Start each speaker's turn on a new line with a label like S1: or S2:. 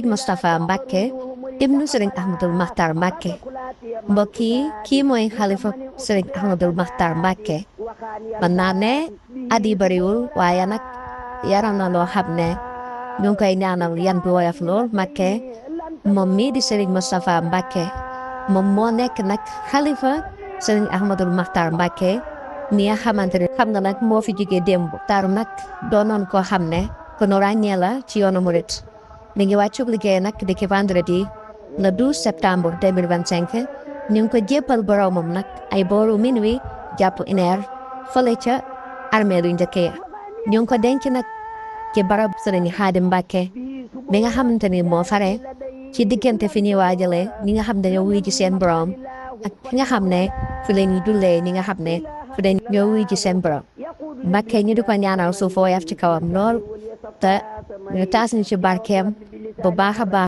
S1: Serigne Moustapha Mbacké ibnu Serigne Ahmadul Makhtar Mbacké mbokk yi kii mooy xalifa Serigne Ahmadul Makhtar Mbacké mën naa ne at yi bariwul waaye nag yaram na loo xam ne ñu ngi koy ñaanal yan bi woyof lool Mbacké moom mii di Serigne Moustapha Mbacké moom moo nekk nag xalifa Serigne Ahmadul Makhtar Mbacké mi nga xamante ne xam nga nag moo fi jógee démb taaru nag doonoon koo xam ne ku nu ràññee la ci yoonu murit mi ngi wàccub liggéey nag di ki vendredi le 12 septembre 2025 ñu ngi ko jéppal boromam nag ay booru minuit jàpp 1 heure fële ca armée lu njëkk ya ñu ngi ko denc nag ci barab Serigne Khadim Mbacké mi nga xamante ni moo fare ci diggante fi ñuy waajalee ñi nga xam ne dañoo wuy ji seen borom ak fi nga xam ne fi la ñuy jullee ñi nga xam ne fi dañ ñoo wuy ji seen borom Mbacké ñu di ko ñaanal suuf woyof ci kawam lool te ñu taas ñu ci barkeem bu baax a baax